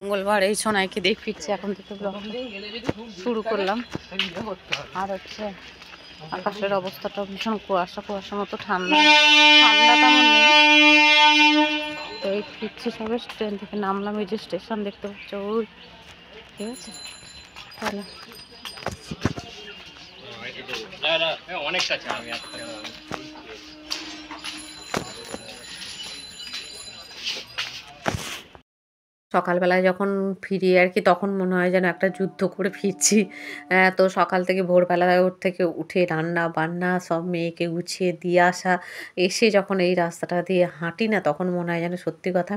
মঙ্গলবার এই সোনাইকে দিয়ে ফিরছি এখন থেকে ব্লগ শুরু করলাম। আর হচ্ছে আকাশের অবস্থাটা ভীষণ কুয়াশা কুয়াশা মতো, ঠান্ডা ঠান্ডা তেমন নেই। তো এই ফিরছি সবে, ট্রেন থেকে নামলাম, এই যে স্টেশন দেখতে পাচ্ছ ওই, ঠিক আছে তাহলে অনেক কাছে। আমি সকালবেলায় যখন ফিরি আর কি, তখন মনে হয় যেন একটা যুদ্ধ করে ফিরছি। তো সকাল থেকে ভোরবেলায় থেকে উঠে রান্না বান্না সব মেয়েকে গুছিয়ে দিয়ে আসা, এসে যখন এই রাস্তাটা দিয়ে হাঁটি না, তখন মনে হয় যেন সত্যি কথা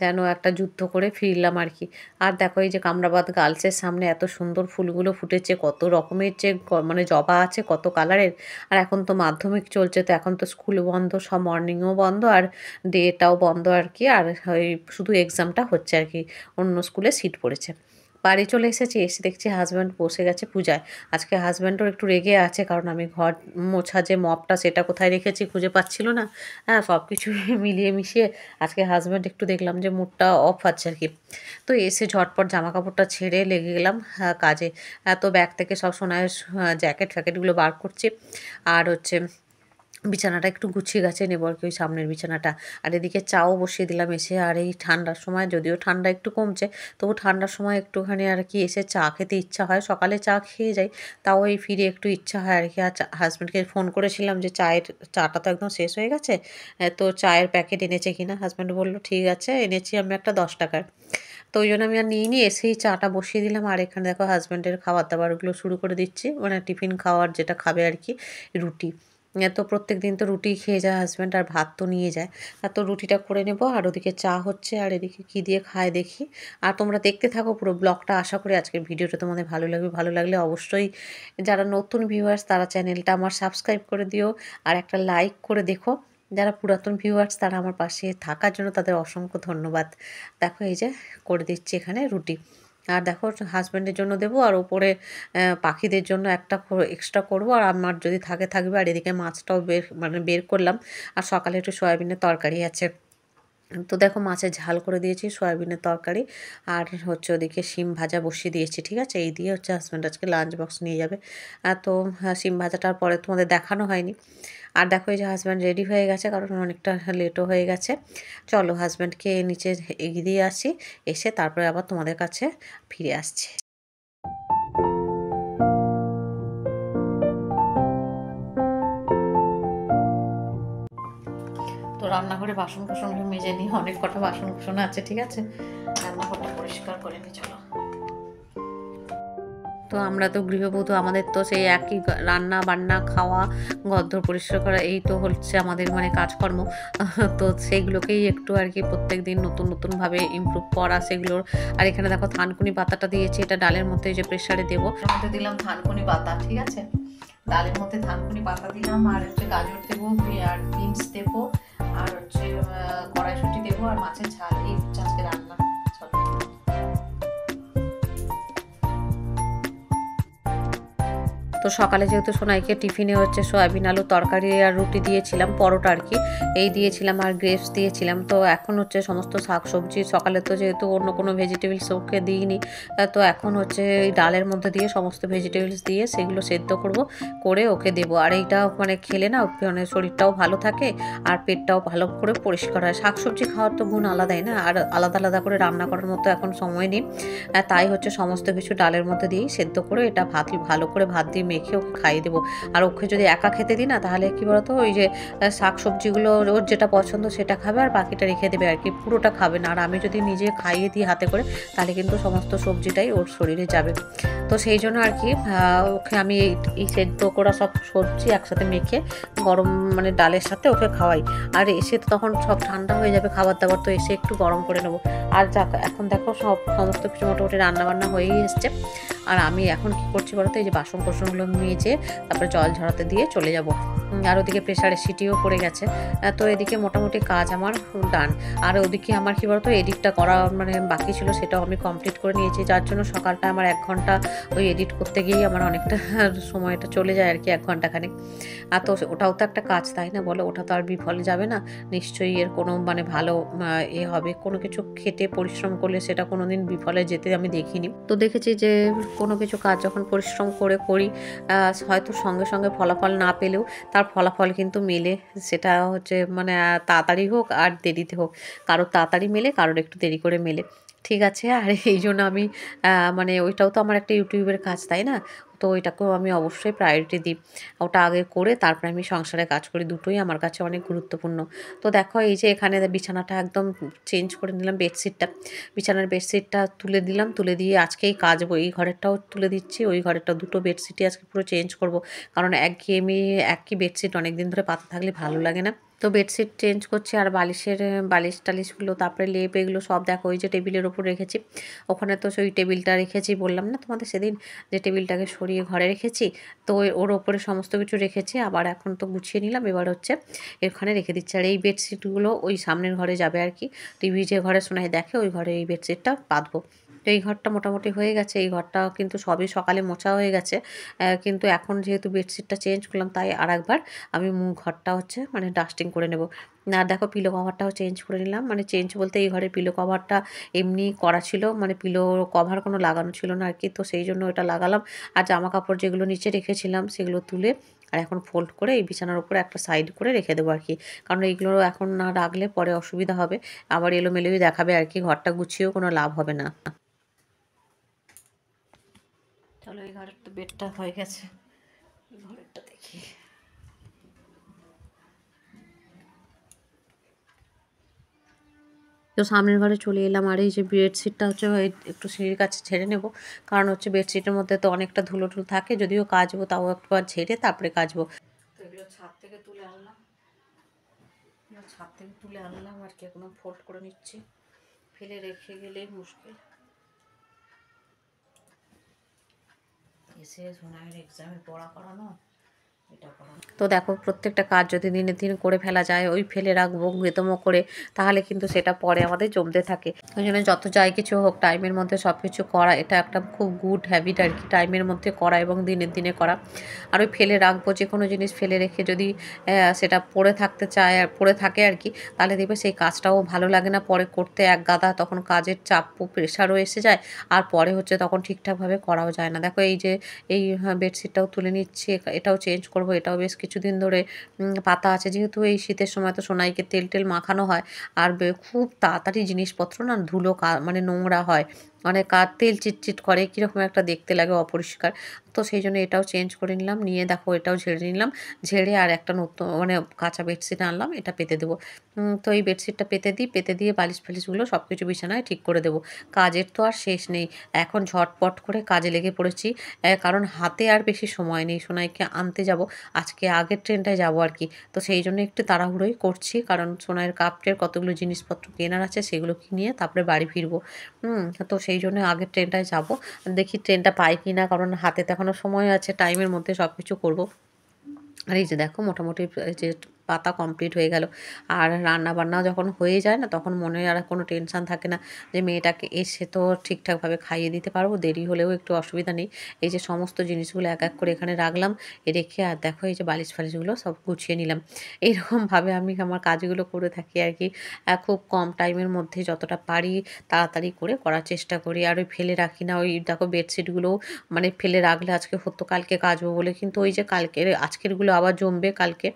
যেন একটা যুদ্ধ করে ফিরলাম আর কি। আর দেখো এই যে কামরাবাদ গার্লসের সামনে এত সুন্দর ফুলগুলো ফুটেছে, কত রকমের যে মানে জবা আছে কত কালারের। আর এখন তো মাধ্যমিক চলছে, তো এখন তো স্কুল বন্ধ, সব মর্নিংও বন্ধ আর ডেটাও বন্ধ আর কি। আর ওই শুধু এক্সামটা হচ্ছে আর কি, অন্য স্কুলে সিট পড়েছে। বাড়ি চলে এসেছি, এসে দেখছি হাজব্যান্ড বসে গেছে পূজায়। আজকে হাজব্যান্ডও একটু রেগে আছে, কারণ আমি ঘর মোছা যে মপটা সেটা কোথায় রেখেছি খুঁজে পাচ্ছিল না। হ্যাঁ, সব কিছু মিলিয়ে মিশিয়ে আজকে হাজব্যান্ড একটু দেখলাম যে মুডটা অফ আছে আর কি। তো এসে ঝটপট জামা কাপড়টা ছেড়ে লেগে গেলাম কাজে। তো ব্যাগ থেকে সব সোনার জ্যাকেট ফ্যাকেটগুলো বার করছি। আর হচ্ছে বিছানাটা একটু গুছিয়ে গাছে নেবো আর কি, ওই সামনের বিছানাটা। আর এদিকে চাও বসিয়ে দিলাম এসে। আর এই ঠান্ডার সময়, যদিও ঠান্ডা একটু কমছে, তবু ঠান্ডার সময় একটুখানি আর কি এসে চা খেতে ইচ্ছা হয়। সকালে চা খেয়ে যাই, তাও এই ফিরে একটু ইচ্ছা হয় আর কি। আর হাজব্যান্ডকে ফোন করেছিলাম যে চাটা তো একদম শেষ হয়ে গেছে, তো চায়ের প্যাকেট এনেছে কিনা। হাজব্যান্ড বললো ঠিক আছে, এনেছি আমি একটা 10 টাকার। তো ওই জন্য আমি আর নিইনি, এসেই চাটা বসিয়ে দিলাম। আর এখানে দেখো হাজব্যান্ডের খাবার দাবারগুলো শুরু করে দিচ্ছি, মানে টিফিন খাওয়ার যেটা খাবে আর কি, রুটি। তো প্রত্যেক দিন তো রুটি খেয়ে যায় হাজব্যান্ড, আর ভাত তো নিয়ে যায়। আর তো রুটিটা করে নেব, আর ওদিকে চা হচ্ছে, আর এদিকে কী দিয়ে খায় দেখি। আর তোমরা দেখতে থাকো পুরো ব্লগটা, আশা করি আজকের ভিডিওটা তোমাদের ভালো লাগবে। ভালো লাগলে অবশ্যই যারা নতুন ভিউয়ার্স তারা চ্যানেলটা আমার সাবস্ক্রাইব করে দিও, আর একটা লাইক করে দেখো। যারা পুরাতন ভিউয়ার্স তারা আমার পাশে থাকার জন্য তাদের অসংখ্য ধন্যবাদ। দেখো এই যে করে দিচ্ছি এখানে রুটি। আর দেখো হাজব্যান্ডের জন্য দেবো, আর ওপরে পাখিদের জন্য একটা এক্সট্রা করব, আর আমার যদি থাকবে। আর এদিকে মাছটাও বের করলাম। আর সকালে একটু সয়াবিনের তরকারি আছে, তো দেখো মাছের ঝাল করে দিয়েছি, সয়াবিনের তরকারি। আর হচ্ছে ওদিকে শিম ভাজা বসিয়ে দিয়েছি, ঠিক আছে। এই দিয়ে হচ্ছে হাজব্যান্ড আজকে লাঞ্চ বক্স নিয়ে যাবে। তো শিম ভাজাটার পরে তোমাদের দেখানো হয়নি। আর দেখো এই যে হাজব্যান্ড রেডি হয়ে গেছে, কারণ অনেকটা লেটও হয়ে গেছে। চলো হাজব্যান্ডকে নিচে এগিয়ে দিয়ে আসি, এসে তারপরে আবার তোমাদের কাছে ফিরে আসছি। তো রান্নাঘরে বাসন কোসনগুলো মেজে নিই, অনেক কটা বাসন কোসন আছে, ঠিক আছে। রান্নাঘরটা পরিষ্কার করে নিই চলো। তো আমরা তো গৃহবধূ, আমাদের তো সেই একই রান্না বান্না খাওয়া ঘরদোর পরিষ্কার করা, এই তো হচ্ছে আমাদের মানে কাজকর্ম। তো সেইগুলোকেই একটু আর কি প্রত্যেক দিন নতুন নতুনভাবে ইমপ্রুভ করা সেগুলোর। আর এখানে দেখো থানকুনি পাতাটা দিয়েছি, এটা ডালের মধ্যে যে প্রেসারে দেবো, মধ্যে দিলাম থানকুনি পাতা, ঠিক আছে। ডালের মধ্যে থানকুনি পাতা দিলাম, আর হচ্ছে গাজর দেবো, আর বিনস দেবো, আর হচ্ছে কড়াইশুঁটি দেবো, আর মাছের ঝাল। এই হচ্ছে আজকে রান্না। তো সকালে যেহেতু সোনাইকে টিফিনে হচ্ছে সয়াবিন আলু তরকারি আর রুটি দিয়েছিলাম, পরোটা আর কি, এই দিয়েছিলাম, আর গ্রেপস দিয়েছিলাম। তো এখন হচ্ছে সমস্ত শাকসবজি, সকালে তো যেহেতু অন্য কোনো ভেজিটেবলস ওকে দিইনি, তো এখন হচ্ছে এই ডালের মধ্যে দিয়ে সমস্ত ভেজিটেবলস দিয়ে সেগুলো সেদ্ধ করে ওকে দেবো। আর এইটা মানে খেলে না মানে শরীরটাও ভালো থাকে, আর পেটটাও ভালো করে পরিষ্কার হয়। শাকসবজি খাওয়ার তো গুণ আলাদাই না, আর আলাদা আলাদা করে রান্না করার মতো এখন সময় নেই। তাই হচ্ছে সমস্ত কিছু ডালের মধ্যে দিয়েই সেদ্ধ করে এটা ভালো করে ভাত দিয়ে মেখে ওকে খাইয়ে দেবো। আর ওকে যদি একা খেতে দিই না, তাহলে কী বলতো, ওই যে শাক সবজিগুলো ওর যেটা পছন্দ সেটা খাবে, আর বাকিটা রেখে দেবে আর কি, পুরোটা খাবে না। আর আমি যদি নিজে খাইয়ে দিই হাতে করে, তাহলে কিন্তু সমস্ত সবজিটাই ওর শরীরে যাবে। তো সেই জন্য আর কি ওকে আমি এই সেদ্ধ করা সব সবজি একসাথে মেখে গরম মানে ডালের সাথে ওকে খাওয়াই। আর এসে তো তখন সব ঠান্ডা হয়ে যাবে খাবার দাবার, তো এসে একটু গরম করে নেবো। আর এখন দেখো সমস্ত কিছু মোটামুটি রান্নাবান্না হয়েই এসছে। আর আমি এখন কি করছি বলতো, এই যে বাসন কোসনগুলো মেজে তারপরে জল ঝরাতে দিয়ে চলে যাব। আর ওদিকে প্রেশারের সিটিও পড়ে গেছে। তো এদিকে মোটামুটি কাজ আমার ডান। আর ওদিকে আমার কী বলতো এডিটটা করা মানে বাকি ছিল, সেটাও আমি কমপ্লিট করে নিয়েছি, যার জন্য সকালটা আমার 1 ঘন্টা ওই এডিট করতে গিয়েই আমার অনেকটা সময়টা চলে যায় আর কি, 1 ঘন্টাখানেক। আর তো ওটাও তো একটা কাজ, তাই না বলো? ওটা তো আর বিফলে যাবে না। নিশ্চয়ই এর কোনো মানে ভালো হবে। কোনো কিছু খেটে পরিশ্রম করলে সেটা কোনোদিন বিফলে যেতে আমি দেখিনি। তো দেখেছি যে কোনো কিছু কাজ যখন পরিশ্রম করে করি, হয়তো সঙ্গে সঙ্গে ফলাফল না পেলেও তার ফলাফল কিন্তু মেলে। সেটা হচ্ছে মানে তাড়াতাড়ি হোক আর দেরিতে হোক। কারোর তাড়াতাড়ি মেলে, কারোর একটু দেরি করে মেলে। ঠিক আছে? আর এইজন্য আমি মানে ওইটাও তো আমার একটা ইউটিউবের কাজ, তাই না? তো ওইটাকেও আমি অবশ্যই প্রায়োরিটি দিই। ওটা আগে করে তারপরে আমি সংসারে কাজ করি। দুটোই আমার কাছে অনেক গুরুত্বপূর্ণ। তো দেখো এই যে এখানে বিছানাটা একদম চেঞ্জ করে নিলাম, বেডশিটটা। বিছানার বেডশিটটা তুলে দিলাম, তুলে দিয়ে আজকেই কাচবো। এই ঘরেরটাও তুলে দিচ্ছি, ওই ঘরেরটাও। দুটো বেডশিটই আজকে পুরো চেঞ্জ করব। কারণ একঘেয়েমি একই বেডশিট অনেকদিন ধরে পাতা থাকলে ভালো লাগে না। তো বেডশিট চেঞ্জ করছি, আর বালিশ টালিশগুলো, তারপরে লেপ, এগুলো সব দেখো ওই যে টেবিলের ওপর রেখেছি। ওখানে তো সেই টেবিলটা রেখেছি, বললাম না তোমাদের সেদিন যে টেবিলটাকে সরিয়ে ঘরে রেখেছি। তো ওর ওপরে সমস্ত কিছু রেখেছি। আবার এখন তো গুছিয়ে নিলাম, এবার হচ্ছে এখানে রেখে দিচ্ছি। আর এই বেডশিটগুলো ওই সামনের ঘরে যাবে আর কি। টিভি যে ঘরে শোনাই দেখে, ওই ঘরে এই বেডশিটটা পাতবো। তো এই ঘরটা মোটামুটি হয়ে গেছে। এই ঘরটা কিন্তু সবই সকালে মোছা হয়ে গেছে। কিন্তু এখন যেহেতু বেডশিটটা চেঞ্জ করলাম, তাই আরেকবার আমি ঘরটা হচ্ছে মানে ডাস্টিং করে নেব। আর দেখো পিলো কভারটাও চেঞ্জ করে নিলাম। মানে চেঞ্জ বলতে এই ঘরের পিলো কভারটা এমনি করা ছিল, মানে পিলো কভার কোনো লাগানো ছিল না আর কি। তো সেই জন্য ওটা লাগালাম। আর জামা কাপড় যেগুলো নিচে রেখেছিলাম সেগুলো তুলে আর এখন ফোল্ড করে এই বিছানার উপরে একটা সাইড করে রেখে দেবো আর কি। কারণ এইগুলো এখন না রাখলে পরে অসুবিধা হবে, আবার এলোমেলোই দেখাবে আর কি। ঘরটা গুছিয়েও কোনো লাভ হবে না। চলো এই ঘরের তো বেডটা হয়ে গেছে, এই ঘরেরটা দেখি। তো সামনের ঘরে চলে এলাম। আর এই যে বেডশিটটা হচ্ছে একটু সিঁড়ির কাছে ঝেড়ে নেব, কারণ হচ্ছে বেডশিটের মধ্যে তো অনেকটা ধুলো টুলো থাকে। যদিও কাচবো, তাও একবার ঝেড়ে তারপরে কাচবো। তো এগুলো ছাদ থেকে তুলে আনলাম, আর কি এখন ফোল্ড করে নিচ্ছি। ফেলে রেখে গেলেই মুশকিল। এসে সোনাইয়ের এক্সামের পড়া করানো, তো দেখো প্রত্যেকটা কাজ যদি দিনে দিন করে ফেলা যায়, ওই ফেলে রাখবো বেতমো করে, তাহলে কিন্তু সেটা পরে আমাদের জমতে থাকে। ওই জন্য যত যাই কিছু হোক টাইমের মধ্যে সব কিছু করা, এটা একটা খুব গুড হ্যাবিট আর কি, টাইমের মধ্যে করা এবং দিনের দিনে করা। আর ওই ফেলে রাখবো, যে কোনো জিনিস ফেলে রেখে যদি সেটা পড়ে থাকতে চায় আর পড়ে থাকে আর কি, তাহলে দেখবে সেই কাজটাও ভালো লাগে না পরে করতে, এক গাদা তখন কাজের চাপ প্রেশারও এসে যায়। আর পরে হচ্ছে তখন ঠিকঠাকভাবে করাও যায় না। দেখো এই যে এই বেডশিটটাও তুলে নিচ্ছি, এটাও চেঞ্জ করব। এটাও বেশ কিছুদিন ধরে পাতা আছে, যেহেতু এই শীতের সময় তো সোনাইকে তেল টেল মাখানো হয়। আর খুব তাড়াতাড়ি জিনিসপত্র না ধুলো মানে নোংরা হয়, মানে তেল চিটচিট করে, কীরকম একটা দেখতে লাগে, অপরিষ্কার। তো সেই জন্য এটাও চেঞ্জ করে নিলাম, নিয়ে দেখো এটাও ঝেড়ে নিলাম। ঝেড়ে আর একটা নতুন মানে কাঁচা বেডশিট আনলাম, এটা পেতে দেবো। তো এই বেডশিটটা পেতে দিয়ে বালিশ ফালিশগুলো সব কিছু বিছানায় ঠিক করে দেবো। কাজের তো আর শেষ নেই, এখন ঝটপট করে কাজে লেগে পড়েছি। কারণ হাতে আর বেশি সময় নেই, সোনাইকে আনতে যাব আজকে, আগের ট্রেনটায় যাব আর কি। তো সেই জন্য একটু তাড়াহুড়োই করছি, কারণ সোনাইয়ের কাপটের কতগুলো জিনিসপত্র কেনার আছে, সেগুলো কিনিয়ে তারপরে বাড়ি ফিরবো। তো সেই জন্য আগের ট্রেনটায় যাব, দেখি ট্রেনটা পাই কি না, কারণ হাতে তো এখনও সময় আছে, টাইমের মধ্যে সব কিছু করবো। আর এই যে দেখো মোটামুটি যে পাতা কমপ্লিট হয়ে গেল। আর রান্না বান্না যখন হয়ে যায় না, তখন মনে আর কোনো টেনশান থাকে না যে মেয়েটাকে এসে তো ঠিকঠাকভাবে খাইয়ে দিতে পারবো, দেরি হলেও একটু অসুবিধা নেই। এই যে সমস্ত জিনিসগুলো এক এক করে এখানে রাখলাম, রেখে আর দেখো এই যে বালিশ ফালিশগুলো সব গুছিয়ে নিলাম। এইরকমভাবে আমি আমার কাজগুলো করে থাকি আর কি। খুব কম টাইমের মধ্যে যতটা পারি তাড়াতাড়ি করে করার চেষ্টা করি। আর ওই ফেলে রাখি না, ওই দেখো বেডশিটগুলোও মানে ফেলে রাখলে আজকে হতো কালকে কাচবো বলে, কিন্তু ওই যে আজকেরগুলো আবার জমবে কালকে,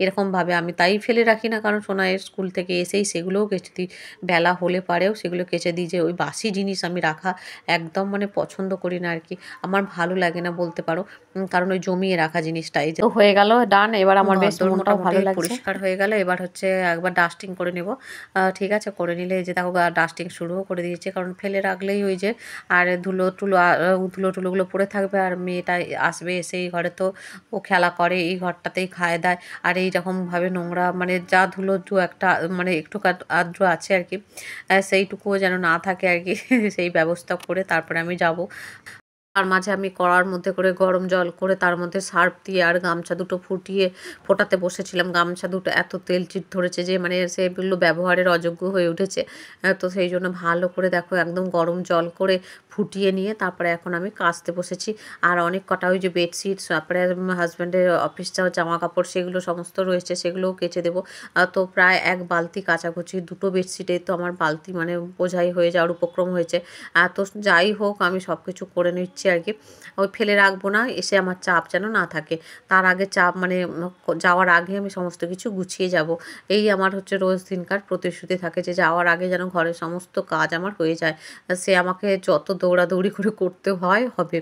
এরকমভাবে আমি তাই ফেলে রাখি না। কারণ সোনাইয়ের স্কুল থেকে এসেই সেগুলোও কেচে দিই, বেলা হলে পারেও সেগুলো কেচে দিই। যে ওই বাসি জিনিস আমি রাখা একদম মানে পছন্দ করি না আর কি, আমার ভালো লাগে না বলতে পারো। কারণ ওই জমিয়ে রাখা জিনিসটা এই যে হয়ে গেল ডান। এবার আমার বেশ মনটাও ভালো লাগছে, পরিষ্কার হয়ে গেল। এবার হচ্ছে একবার ডাস্টিং করে নেব। ঠিক আছে, করে নিলে এই যে দেখো ডাস্টিং শুরুও করে দিয়েছে, কারণ ফেলে রাখলেই ওই যে আর ধুলো টুলোগুলো পড়ে থাকবে। আর মেয়েটা আসবে, এসে এই ঘরে তো ও খেলা করে, এই ঘরটাতেই খায় দায়। আর এইরকমভাবে নোংরা মানে যা ধুলো একটা মানে একটু আদ্র আছে আর কি, সেইটুকুও যেন না থাকে আর কি সেই ব্যবস্থা করে তারপরে আমি যাব। তার মাঝে আমি কড়ার মধ্যে করে গরম জল করে তার মধ্যে সার্ফ দিয়ে আর গামছা দুটো ফোটাতে বসেছিলাম। গামছা দুটো এত তেল চিট ধরেছে যে মানে সেগুলো ব্যবহারের অযোগ্য হয়ে উঠেছে। তো সেই জন্য ভালো করে দেখো একদম গরম জল করে ফুটিয়ে নিয়ে তারপরে এখন আমি কাচতে বসেছি। আর অনেক কটা ওই যে বেডশিট, তারপরে হাজব্যান্ডের অফিস যাওয়ার জামা কাপড় সেগুলো সমস্ত রয়েছে, সেগুলোও কেচে দেবো। তো প্রায় 1 বালতি কাচাকুচি, 2টো বেডশিটে তো আমার বালতি মানে বোঝাই হয়ে যাওয়ার উপক্রম হয়েছে। তো যাই হোক আমি সব কিছু করে নিচ্ছি আর কি। ওই ফেলে রাখবো না, এসে আমার চাপ যেন না থাকে। তার আগে চাপ মানে যাওয়ার আগে আমি সমস্ত কিছু গুছিয়ে যাব। এই আমার হচ্ছে রোজ দিনকার প্রতিশ্রুতি থাকে যে যাওয়ার আগে যেন ঘরের সমস্ত কাজ আমার হয়ে যায়। সে আমাকে যত দৌড়াদৌড়ি করে করতে হয় হবে।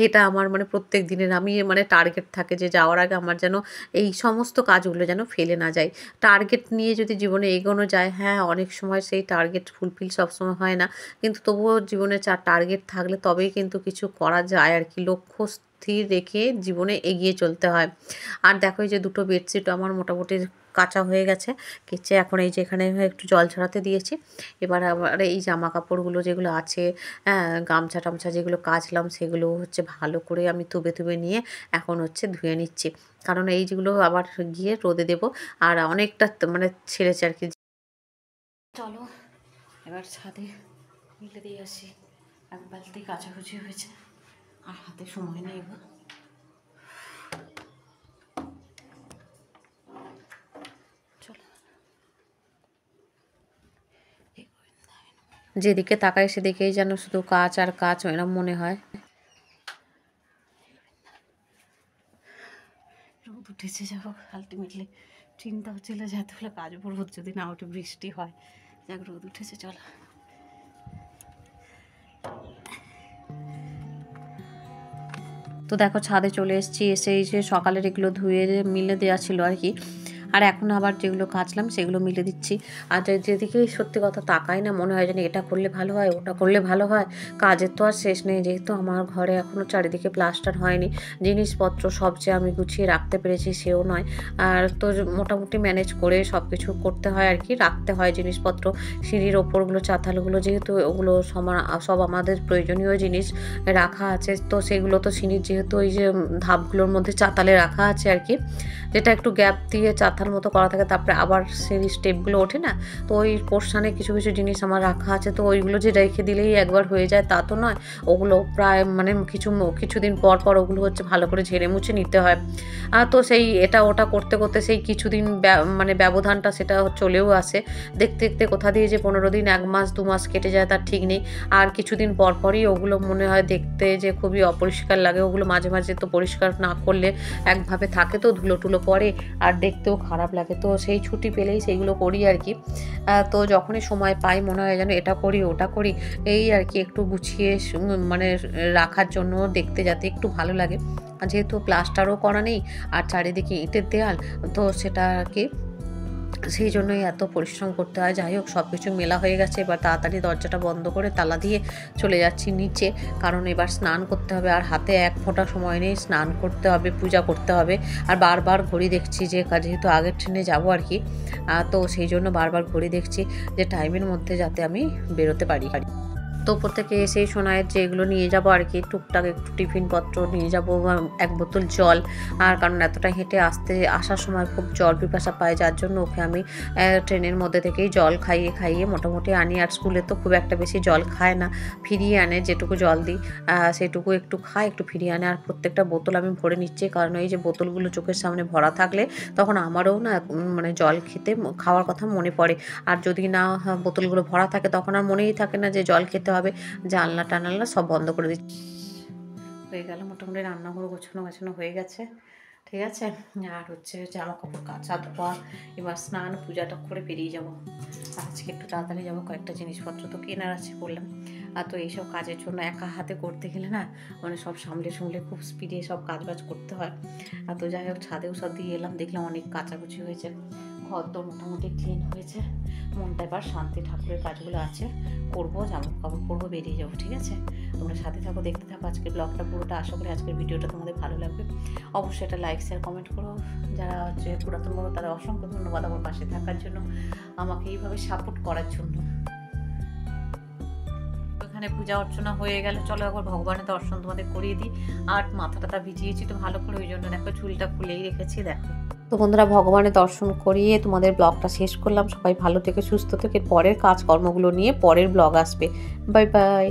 এটা আমার মানে প্রত্যেক দিনের আমি মানে টার্গেট থাকে যে যাওয়ার আগে আমার যেন এই সমস্ত কাজগুলো যেন ফেলে না যায়। টার্গেট নিয়ে যদি জীবনে এগোনো যায়, হ্যাঁ অনেক সময় সেই টার্গেট ফুলফিল সবসময় হয় না, কিন্তু তবুও জীবনে টার্গেট থাকলে তবেই কিন্তু কিছু করা যায় আর কি। লক্ষ্য স্থির রেখে জীবনে এগিয়ে চলতে হয়। আর দেখো এই যে 2টো বেডশিট আমার মোটামুটি কাচা হয়ে গেছে। কেচে এখন এই যে এখানে একটু জল ছড়াতে দিয়েছি। এবার আবার এই জামা কাপড়গুলো যেগুলো আছে, গামছা টামছা যেগুলো কাচলাম সেগুলো হচ্ছে ভালো করে আমি তুবে নিয়ে এখন হচ্ছে ধুয়ে নিচ্ছি। কারণ এই যেগুলো আবার গিয়ে রোদে দেবো। আর অনেকটা মানে ছেড়েছে আর কি। চলো এবার ছাদে মিলে দিয়ে আসি। 1 বালতি কাচাকুচি হয়েছে আর হাতে সময় নেই গো। চলো, যেদিকে তাকাই সেদিকেই যেন শুধু কাজ আর কাজ এরম মনে হয়। রোদ উঠেছে যাবো আলটিমেটলি চিন্তা হচ্ছিল যে এতগুলো কাজ করবো যদি না ওঠে বৃষ্টি হয়। যাক রোদ উঠেছে, চলো। তো দেখো ছাদে চলে এসেছি। এসে এই যে সকালের এগুলো ধুয়ে মিলে দেওয়া ছিল আর কি। আর এখন আবার যেগুলো কাচলাম সেগুলো মিলে দিচ্ছি। আর যেদিকেই সত্যি কথা তাকাই না মনে হয় যেন এটা করলে ভালো হয়, ওটা করলে ভালো হয়। কাজের তো আর শেষ নেই, যেহেতু আমার ঘরে এখনও চারিদিকে প্লাস্টার হয়নি, জিনিসপত্র সব যে আমি গুছিয়ে রাখতে পেরেছি সেও নয়। আর তো মোটামুটি ম্যানেজ করে সব কিছু করতে হয় আর কি, রাখতে হয় জিনিসপত্র। সিঁড়ির ওপরগুলো চাতালগুলো যেহেতু ওগুলো সব আমাদের প্রয়োজনীয় জিনিস রাখা আছে, তো সেগুলো তো সিঁড়ির যেহেতু ওই যে ধাপগুলোর মধ্যে চাতালে রাখা আছে আর কি, যেটা একটু গ্যাপ দিয়ে চাতাল মতো করা থাকে, তারপরে আবার সেই স্টেপগুলো ওঠে না, তো ওই পোর্শানে কিছু কিছু জিনিস আমার রাখা আছে। তো ওইগুলো যে রেখে দিলেই একবার হয়ে যায় তা তো নয়, ওগুলো প্রায় মানে কিছুদিন পর পর ওগুলো হচ্ছে ভালো করে ঝেড়ে মুছে নিতে হয়। তো সেই এটা ওটা করতে করতে সেই কিছুদিন মানে ব্যবধানটা সেটা চলেও আসে। দেখতে দেখতে কোথা দিয়ে যে 15 দিন, 1 মাস 2 মাস কেটে যায় তার ঠিক নেই। আর কিছুদিন পর পরই ওগুলো মনে হয় দেখতে যে খুবই অপরিষ্কার লাগে। ওগুলো মাঝে মাঝে তো পরিষ্কার না করলে একভাবে থাকে তো ধুলো টুলো পড়ে আর দেখতেও খারাপ লাগে। তো সেই ছুটি পেলেই সেইগুলো করি আর কি। তো যখনই সময় পাই মনে হয় যেন এটা করি ওটা করি, এই আর কি একটু গুছিয়ে মানে রাখার জন্য, দেখতে যাতে একটু ভালো লাগে। যেহেতু প্লাস্টারও করা নেই আর চারিদিকে ইটের দেয়াল, তো সেটা আর কি সেই জন্যই এত পরিশ্রম করতে হয়। যাই হোক সব কিছু মেলা হয়ে গেছে, এবার তাড়াতাড়ি দরজাটা বন্ধ করে তালা দিয়ে চলে যাচ্ছি নিচে, কারণ এবার স্নান করতে হবে। আর হাতে 1 ফোঁটা সময় নেই, স্নান করতে হবে, পূজা করতে হবে। আর বারবার ঘড়ি দেখছি যে যেহেতু আগের ট্রেনে যাবো আর কি, তো সেই জন্য বারবার ঘড়ি দেখছি যে টাইমের মধ্যে যাতে আমি বেরোতে পারি। তো ওপর থেকে এসেই সোনাইয়ের যে এগুলো নিয়ে যাবো আর কি, টুকটাক একটু টিফিনপত্র নিয়ে যাবো, 1 বোতল জল। আর কারণ এতটা হেঁটে আসার সময় খুব জল পিপাসা পায়, যার জন্য ওকে আমি ট্রেনের মধ্যে থেকেই জল খাইয়ে মোটামুটি আনি। আর স্কুলে তো খুব একটা বেশি জল খায় না, ফিরিয়ে আনে, যেটুকু জল দিই সেটুকু একটু খায়, একটু ফিরিয়ে আনে। আর প্রত্যেকটা বোতল আমি ভরে নিচ্ছি, কারণ এই যে বোতলগুলো চোখের সামনে ভরা থাকলে তখন আমারও না মানে জল খাওয়ার কথা মনে পড়ে। আর যদি না বোতলগুলো ভরা থাকে তখন আর মনেই থাকে না যে জল খেতে হবে। জানলা টানাল্লা সব বন্ধ করে দিচ্ছি। হয়ে গেল মোটামুটি, রান্নাঘর গোছানো হয়ে গেছে, ঠিক আছে। আর হচ্ছে জামা কাপড় কাচা ধোয়া, এবার স্নান পূজাটা করে বেরিয়ে যাব। আজকে একটু তাড়াতাড়ি যাবো, কয়েকটা জিনিসপত্র তো কেনার আছে বললাম। আর তো এইসব কাজের জন্য একা হাতে করতে গেলে না মানে সব সামলে খুব স্পিডে সব কাজবাজ করতে হয়। আর তো যাই হোক ছাদেও সব দিয়ে এলাম, দেখলাম অনেক কাচাকুচি হয়েছে, ঘর তো মোটামুটি ক্লিন হয়েছে। মনটা এবার শান্তি, ঠাকুরের কাজগুলো আছে করবো, জামা কাপড় পরবো, বেরিয়ে যাবো, ঠিক আছে। তোমরা সাথে থাকো, দেখতে থাকো আজকের ব্লগটা পুরোটা। আশা করি আজকের ভিডিওটা তোমাদের ভালো লাগবে। অবশ্যই এটা লাইক শেয়ার কমেন্ট করো। যারা হচ্ছে পুরাতন বড় তারা অসংখ্য ধন্যবাদ আমার পাশে থাকার জন্য, আমাকে এইভাবে সাপোর্ট করার জন্য। এখানে পূজা অর্চনা হয়ে গেল, চলো একবার ভগবানের দর্শন তোমাদের করিয়ে দিই। আর মাথা টাথা ভিজিয়েছি তো ভালো করে, ওই জন্য দেখো চুলটা খুলেই রেখেছি। দেখো তো বন্ধুরা, ভগবানের দর্শন করিয়ে তোমাদের ব্লগটা শেষ করলাম। সবাই ভালো থেকে সুস্থ থেকে পরের কাজকর্মগুলো নিয়ে পরের ব্লগ আসবে। Bye bye.